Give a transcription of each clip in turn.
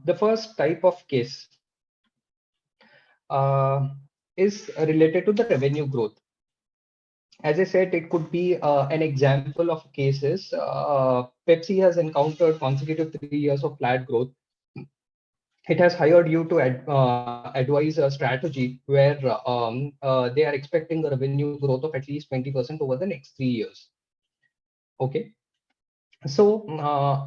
The first type of case uh, is related to the revenue growth. As I said, it could be an example of cases. Pepsi has encountered consecutive 3 years of flat growth. It has hired you to advise a strategy where they are expecting a revenue growth of at least 20% over the next 3 years. Okay. So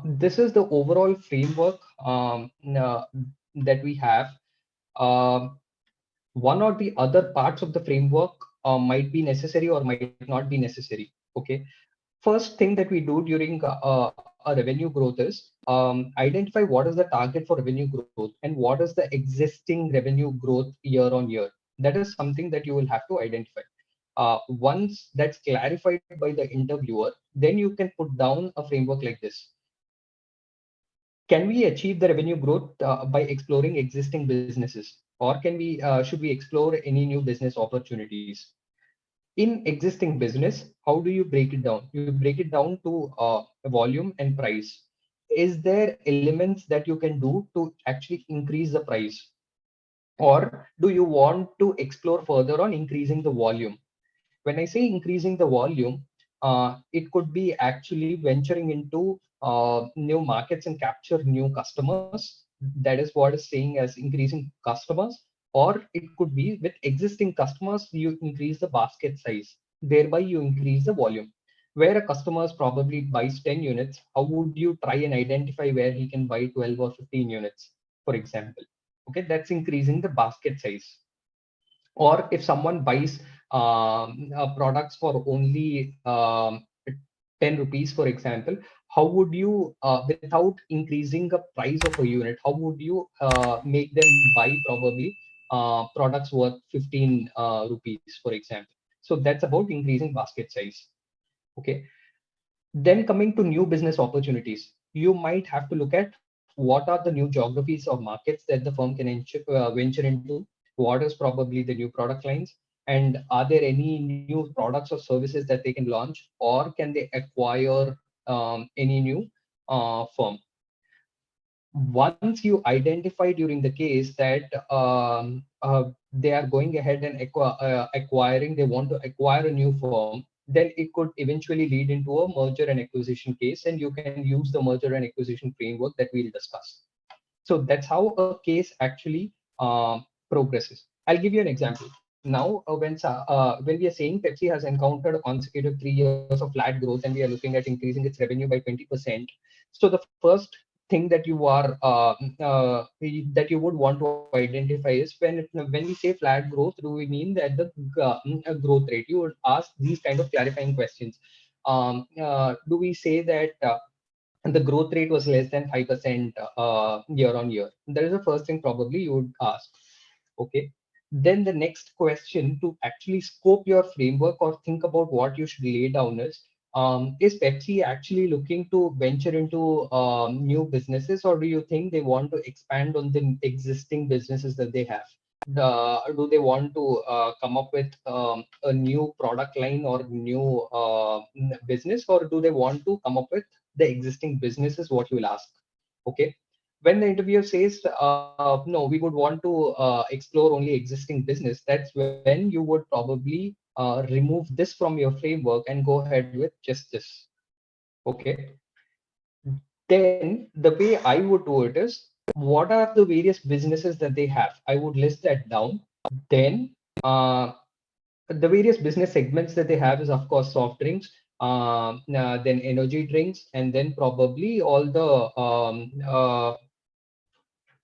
this is the overall framework that we have. Um One or the other parts of the framework might be necessary or might not be necessary. Okay. First thing that we do during a revenue growth is identify what is the target for revenue growth and what is the existing revenue growth year on year. That is something that you will have to identify. Once that's clarified by the interviewer, then you can put down a framework like this. Can we achieve the revenue growth by exploring existing businesses, or can we should we explore any new business opportunities? In existing business, how do you break it down? You break it down to volume and price. Is there elements that you can do to actually increase the price, or do you want to explore further on increasing the volume? When I say increasing the volume, it could be actually venturing into new markets and capture new customers. That is what is saying as increasing customers. Or it could be with existing customers, you increase the basket size, thereby you increase the volume. Where a customer probably buys 10 units, how would you try and identify where he can buy 12 or 15 units, for example? Okay, that's increasing the basket size. Or if someone buys products for only 10 rupees, for example, how would you without increasing the price of a unit, how would you make them buy probably products worth 15 rupees, for example? So that's about increasing basket size. Okay. Then coming to new business opportunities, you might have to look at what are the new geographies or markets that the firm can venture into. What is probably the new product lines, and are there any new products or services that they can launch, or can they acquire any new firm? Once you identify during the case that they are going ahead and acquiring, they want to acquire a new firm, then it could eventually lead into a merger and acquisition case, and you can use the merger and acquisition framework that we'll discuss. So that's how a case actually progresses. I'll give you an example. Now, when we are saying Pepsi has encountered a consecutive 3 years of flat growth, and we are looking at increasing its revenue by 20%. So the first thing that you are that you would want to identify is when we say flat growth, do we mean that the growth rate? You would ask these kind of clarifying questions. Do we say that the growth rate was less than 5% year on year? That is the first thing probably you would ask. Okay. Then the next question to actually scope your framework or think about what you should lay down is Pepsi actually looking to venture into new businesses, or do you think they want to expand on the existing businesses that they have? Do they want to come up with a new product line or new business, or do they want to come up with the existing business, is what you will ask. Okay. When the interviewer says no, we would want to explore only existing business, that's when you would probably remove this from your framework and go ahead with just this. Okay. Then the way I would do it is, what are the various businesses that they have? I would list that down. Then the various business segments that they have is, of course, soft drinks, then energy drinks, and then probably all the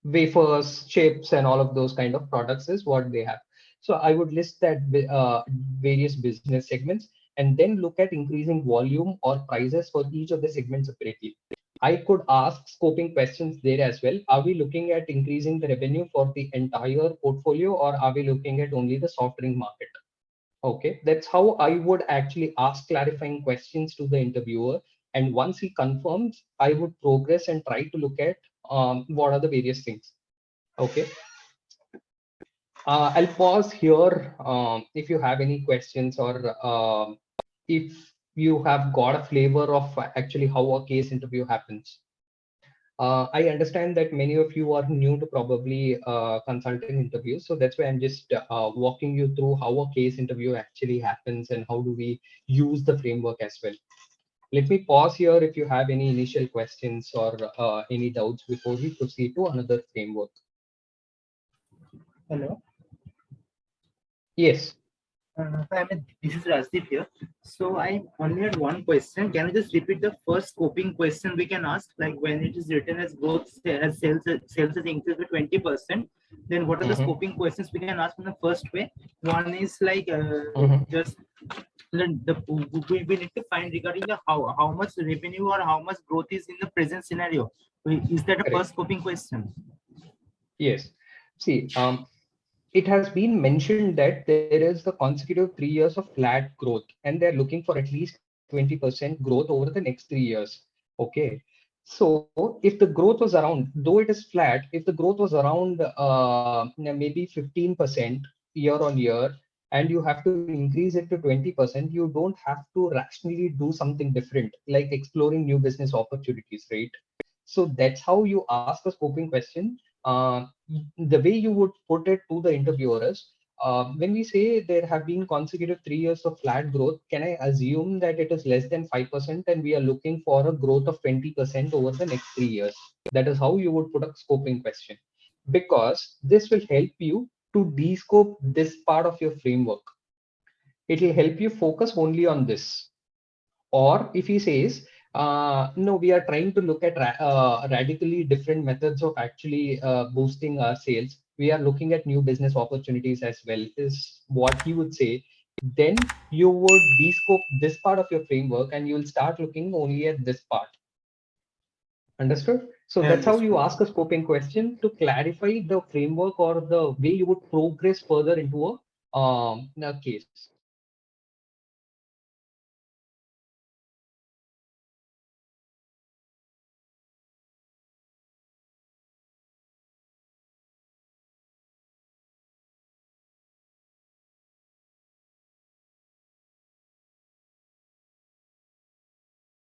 wafers, chips, and all of those kind of products is what they have. So I would list that various business segments, and then look at increasing volume or prices for each of the segments separately. I could ask scoping questions there as well. Are we looking at increasing the revenue for the entire portfolio, or are we looking at only the soft drink market? Okay, that's how I would actually ask clarifying questions to the interviewer. And once he confirms, I would progress and try to look at what are the various things. Okay, I'll pause here if you have any questions, or if you have got a flavor of actually how a case interview happens. I understand that many of you are new to probably consulting interviews. So that's why I'm just walking you through how a case interview actually happens and how do we use the framework as well. Let me pause here if you have any initial questions or any doubts before we proceed to another framework. Hello. Yes. This is Rajdeep here. So I only had one question. Can you just repeat the first scoping question we can ask? Like when it is written as growth as sales has increased by 20%, then what are the Mm-hmm. scoping questions we can ask in the first way? One is like Mm-hmm. just we need to find regarding the how much revenue or how much growth is in the present scenario. Is that a Correct. first scoping question? Yes. See, it has been mentioned that there is the consecutive 3 years of flat growth, and they're looking for at least 20% growth over the next 3 years. Okay. So if the growth was around, though it is flat, if the growth was around maybe 15% year on year, and you have to increase it to 20%, you don't have to rationally do something different, like exploring new business opportunities, right? So that's how you ask a scoping question. The way you would put it to the interviewer is, when we say there have been consecutive 3 years of flat growth, can I assume that it is less than 5% and we are looking for a growth of 20% over the next 3 years? That is how you would put a scoping question, because this will help you to descope this part of your framework. It will help you focus only on this. Or if he says, no, we are trying to look at radically different methods of actually boosting our sales. We are looking at new business opportunities as well, is what he would say. Then you would descope this part of your framework and you will start looking only at this part. Understood? So I that's how you understood. ask a scoping question to clarify the framework or the way you would progress further into a case.